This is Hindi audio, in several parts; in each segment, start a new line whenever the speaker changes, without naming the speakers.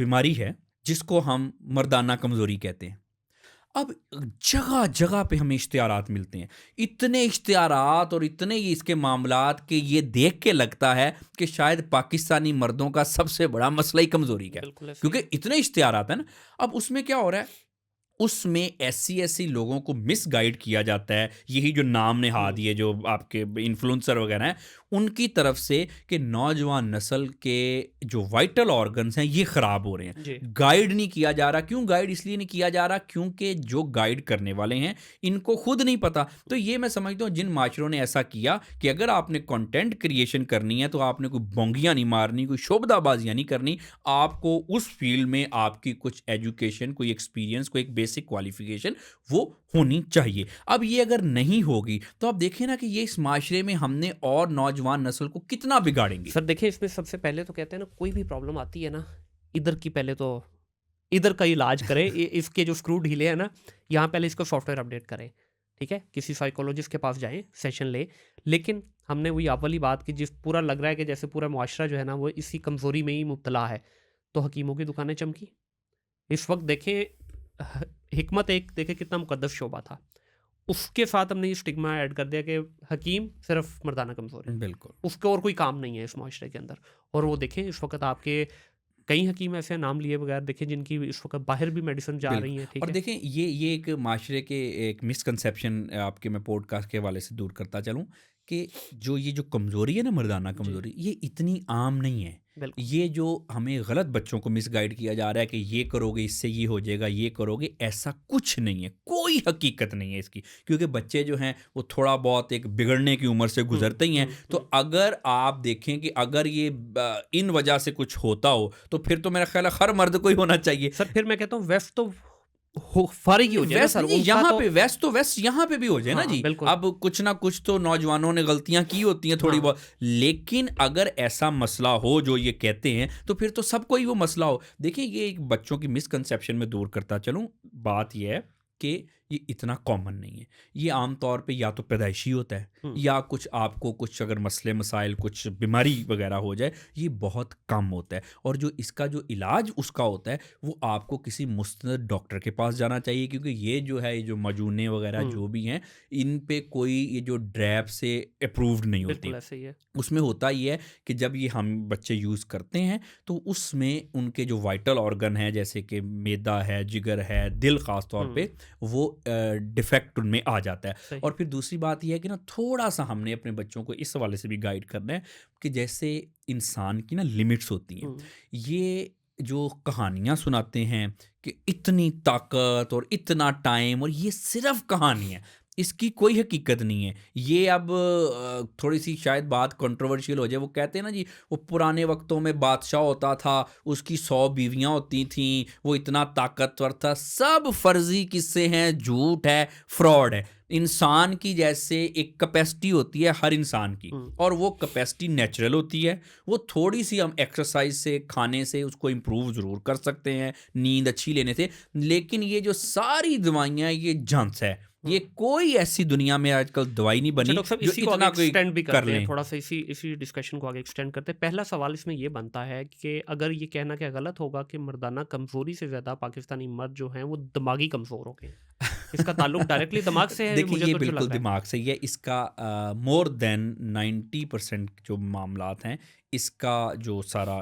बीमारी है जिसको हम मर्दाना कमज़ोरी कहते हैं। अब जगह जगह पे हमें इश्तिहारात मिलते हैं, इतने इश्तिहारात और इतने ये इसके मामलात कि ये देख के लगता है कि शायद पाकिस्तानी मर्दों का सबसे बड़ा मसला ही कमज़ोरी का है,
बिल्कुल ऐसे ही
क्योंकि
है।
इतने इश्तिहारात हैं ना। अब उसमें क्या हो रहा है, उसमें ऐसी-ऐसी लोगों को मिसगाइड किया जाता है, यही जो नाम नेहाद
हुँ,
ये जो आपके इन्फ्लुएंसर वगैरह हैं, उनकी तरफ से कि नौजवान नस्ल के जो वाइटल ऑर्गन्स हैं, ये खराब हो रहे हैं।
जी,
गाइड नहीं किया जा रहा, क्यों गाइड इसलिए नहीं किया जा रहा क्योंकि जो गाइड करने वाले हैं, इनको खुद नहीं पता। तो ये मैं समझता हूँ जिन माशरों ने ऐसा किया कि अगर आपने कंटेंट क्रिएशन करनी है, तो आपने कोई बोंगियाँ नहीं मारनी, कोई शोबदाबाजियाँ नहीं करनी, आपको उस फील्ड में आपकी कुछ एजुकेशन, कोई एक्सपीरियंस, कोई एक बेसिक क्वालिफिकेशन वो होनी चाहिए। अब ये अगर नहीं होगी तो आप देखिए ना कि ये इस माशरे में हमने और नौजवान नस्ल को कितना बिगाड़ेंगे।
सर देखिए इसमें सबसे पहले तो कहते हैं ना कोई भी प्रॉब्लम आती है ना, इधर की पहले तो इधर का इलाज करें। इसके जो स्क्रू ढीले हैं ना, यहाँ पहले इसको सॉफ्टवेयर अपडेट करें, ठीक है? किसी साइकोलॉजिस्ट के पास जाएँ, सेशन लें। लेकिन हमने वही वाली बात की, जिस पूरा लग रहा है कि जैसे पूरा मुआशरा जो है ना वो इसी कमज़ोरी में ही मुब्तला है, तो हकीमों की दुकानें चमकी। इस वक़्त देखें ह हिकमत एक देखें कितना मुक़द्दस शोबा था। उसके साथ हमने ये स्टिग्मा ऐड कर दिया कि हकीम सिर्फ़ मर्दाना कमज़ोरी,
बिल्कुल।
उसका और कोई काम नहीं है इस मुआशरे के अंदर। और वो देखें इस वक़्त आपके कई हकीम ऐसे हैं, नाम लिए बगैर देखें, जिनकी इस वक़्त बाहर भी मेडिसिन जा रही हैं,
बिल्कुल।
ठीक
और
है?
देखें ये एक माशरे के एक मिसकंसेप्शन आपके मैं पॉडकास्ट के हवाले से दूर करता चलूँ कि जो ये जो कमज़ोरी है ना, मर्दाना
जी,
कमज़ोरी, ये इतनी आम नहीं है।
बिल्कुल।
ये जो हमें गलत बच्चों को मिसगाइड किया जा रहा है कि ये करोगे इससे ये हो जाएगा, ये करोगे, ऐसा कुछ नहीं है, कोई हकीकत नहीं है इसकी। क्योंकि बच्चे जो हैं वो थोड़ा बहुत एक बिगड़ने की उम्र से
हुँ,
गुजरते ही हैं।
हुँ,
तो
हुँ।
अगर आप देखें कि अगर ये इन वजह से कुछ होता हो तो फिर तो मेरा ख्याल है हर मर्द को ही होना चाहिए।
सर फिर मैं कहता हूँ वेस्ट तो हो फारिग ही हो जाए ना
वेस्ट
सर,
नहीं,
उनका
यहाँ
तो
पे वेस्ट तो वेस्ट यहाँ पे भी हो जाए ना
हाँ,
जी।
बिल्कुल।
अब कुछ ना कुछ तो नौजवानों ने गलतियां की होती हैं थोड़ी
हाँ,
बहुत, लेकिन अगर ऐसा मसला हो जो ये कहते हैं तो फिर तो सबको ही वो मसला हो। देखिए ये एक बच्चों की मिसकंसेप्शन में दूर करता चलूं, बात यह है कि ये इतना कॉमन नहीं है। ये आम तौर पे या तो पैदाइशी होता है
हुँ,
या कुछ आपको कुछ अगर मसले मसाइल कुछ बीमारी वगैरह हो जाए, ये बहुत कम होता है। और जो इसका जो इलाज उसका होता है वो आपको किसी मुस्तनद डॉक्टर के पास जाना चाहिए, क्योंकि ये जो है ये जो मजूने वगैरह
हुँ,
जो भी हैं, इन पे कोई ये जो ड्रैप से अप्रूव्ड नहीं होती।
बिल्कुल ऐसे ही है।
उसमें होता ये है कि जब ये हम बच्चे यूज़ करते हैं तो उसमें उनके जो वाइटल ऑर्गन हैं जैसे कि मैदा है, जिगर है, दिल ख़ास तौर
हुँ,
पे वो डिफेक्ट उनमें आ जाता है।
सही।
और फिर दूसरी बात ये है कि ना थोड़ा-सा हमने अपने बच्चों को इस हवाले से भी गाइड करना है कि जैसे इंसान की ना लिमिट्स होती हैं।
हुँ,
ये जो कहानियाँ सुनाते हैं कि इतनी ताकत और इतना टाइम, और ये सिर्फ़ कहानी है। इसकी कोई हकीकत नहीं है। ये अब थोड़ी-सी शायद बात कंट्रोवर्शियल हो जाए, वो कहते हैं ना जी, वो पुराने वक़्तों में बादशाह होता था, उसकी 100 बीवियाँ होती थीं, वो इतना ताकतवर था। सब फ़र्ज़ी किस्से हैं, झूठ है, फ्रॉड है। इंसान की जैसे एक कैपेसिटी होती है हर इंसान की,
हुँ,
और वो कैपेसिटी नेचुरल होती है। वो थोड़ी-सी हम एक्सरसाइज़ से, खाने से उसको इम्प्रूव ज़रूर कर सकते हैं, नींद अच्छी लेने से। लेकिन ये जो सारी दवाइयाँ, ये जंस है।
हुँ।
ये कोई ऐसी दुनिया में आजकल दवाई नहीं
अच्छा
बनी
डॉक्टर साहब
जो
इसी को आगे
इतना कोई
एक्सटेंड भी
कर
करते हैं,
लें।
थोड़ा-सा इसी इसी डिस्कशन को आगे एक्सटेंड करते हैं। पहला सवाल इसमें ये बनता है कि अगर ये कहना क्या गलत होगा कि मर्दाना कमज़ोरी से ज़्यादा पाकिस्तानी मर्द जो हैं वो दिमागी कमज़ोर हो गए हैं? इसका ताल्लुक डायरेक्टली दिमाग से है,
देखिए
मुझे
ये
तो जो
बिल्कुल
लग रहा है।
दिमाग सही है इसका। मोर देन 90% जो मामलात हैं, इसका जो सारा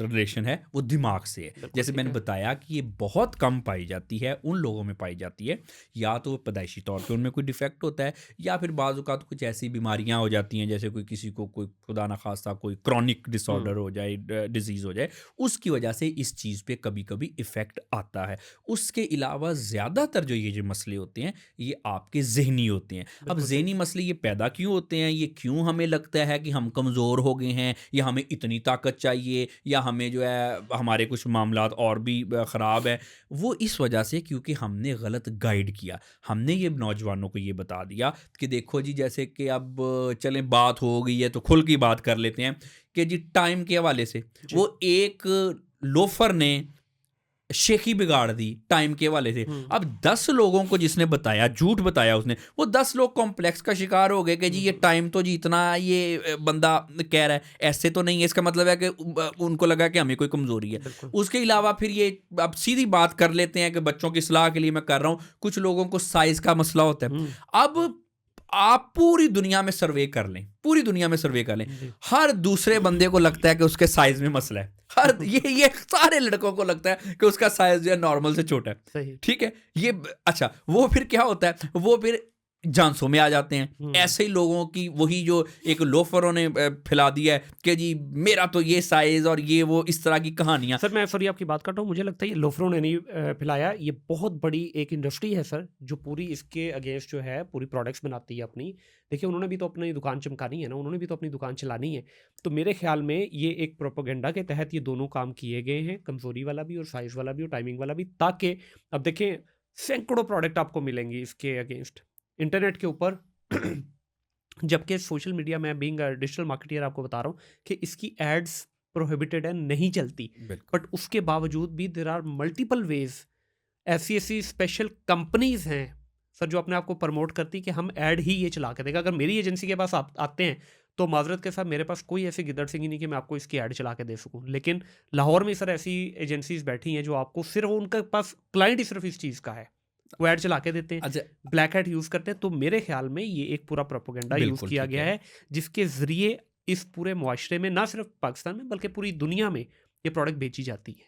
रिलेशन है वो दिमाग से है।
बिल्कुल
जैसे
ठीक
मैंने
है।
बताया कि ये बहुत कम पाई जाती है, उन लोगों में पाई जाती है या तो वो पैदाइशी तौर पे उनमें कोई डिफेक्ट होता है, या फिर बाज़ औक़ात कुछ ऐसी बीमारियां हो जाती हैं जैसे कोई किसी को कोई खुदा ना खास्ता कोई क्रॉनिक
हुँ,
डिसऑर्डर हो जाए, डिजीज़ हो जाए, उसकी वजह से इस चीज़ पे कभी कभी इफ़ेक्ट आता है। उसके अलावा ज़्यादातर जो ये जो मसले होते हैं ये आपके ज़हनी होते हैं। अब
बिल्कुल सही।
ज़हनी मसले ये पैदा क्यों होते हैं, ये क्यों हमें लगता है कि हम कमज़ोर हो गए हैं, या हमें इतनी ताकत चाहिए, या हमें जो है हमारे कुछ मामलात और भी ख़राब है, वो इस वजह से क्योंकि हमने गलत गाइड किया। हमने ये नौजवानों को ये बता दिया कि देखो जी, जैसे कि अब चलें बात हो गई है तो खुल की बात कर लेते हैं कि जी टाइम के हवाले से
जी।
वो एक लोफर ने शेखी बिगाड़ दी टाइम के वाले से। अब 10 लोगों को जिसने बताया, झूठ बताया उसने, वो 10 लोग कॉम्प्लेक्स का शिकार हो गए कि जी ये टाइम तो जी इतना ये बंदा कह रहा है, ऐसे तो नहीं है, इसका मतलब है कि उनको लगा कि हमें कोई कमजोरी है।
बिल्कुल।
उसके अलावा फिर ये अब सीधी बात कर लेते हैं कि बच्चों की सलाह के लिए मैं कर रहा हूँ, कुछ लोगों को साइज का मसला होता है। अब आप पूरी दुनिया में सर्वे कर लें, पूरी दुनिया में सर्वे कर लें,
जी।
हर दूसरे बंदे को लगता है कि उसके साइज में मसला है। हर ये सारे लड़कों को लगता है कि उसका साइज जो है नॉर्मल से छोटा है।
सही।
ठीक है, ये अच्छा, वो फिर क्या होता है, वो फिर झांसों में आ जाते हैं। ऐसे ही लोगों की वही जो एक लोफरों ने फैला दिया है कि जी मेरा तो ये साइज और ये वो, इस तरह की कहानियां।
सर मैं सॉरी आपकी बात करता हूँ, मुझे लगता है ये लोफरों ने नहीं फैलाया, ये बहुत बड़ी एक इंडस्ट्री है सर जो पूरी इसके अगेंस्ट जो है पूरी प्रोडक्ट्स बनाती है अपनी। देखिए उन्होंने भी तो अपनी दुकान चमकानी है ना, उन्होंने भी तो अपनी दुकान चलानी है। तो मेरे ख्याल में ये एक प्रोपोगेंडा के तहत ये दोनों काम किए गए हैं, कमजोरी वाला भी और साइज वाला भी और टाइमिंग वाला भी, ताकि अब देखें सैकड़ों प्रोडक्ट आपको मिलेंगी इसके अगेंस्ट इंटरनेट के ऊपर। जबकि सोशल मीडिया में बीइंग डिजिटल मार्केटियर आपको बता रहा हूँ कि इसकी एड्स प्रोहिबिटेड है, नहीं चलती, बट उसके बावजूद भी देर आर मल्टीपल वेज, ऐसी ऐसी स्पेशल कंपनीज हैं सर जो अपने आप को प्रमोट करती कि हम ऐड ही ये चला के देगा। अगर मेरी एजेंसी के पास आते हैं तो माजरत के साथ मेरे पास कोई ऐसी गिद्दड़ सिंगी नहीं कि मैं आपको इसकी ऐड चला के दे सकूं, लेकिन लाहौर में सर ऐसी एजेंसीज बैठी हैं जो आपको सिर्फ उनके पास क्लाइंट ही सिर्फ इस चीज़ का है, वो ऐड चला के देते हैं,
अच्छा,
ब्लैक हैट यूज़ करते हैं। तो मेरे ख्याल में ये एक पूरा प्रोपोगेंडा यूज़
बिल्कुल
किया
ठीक
गया
है।
है जिसके ज़रिए इस पूरे मुआशरे में, ना सिर्फ पाकिस्तान में बल्कि पूरी दुनिया में, ये प्रोडक्ट बेची जाती है।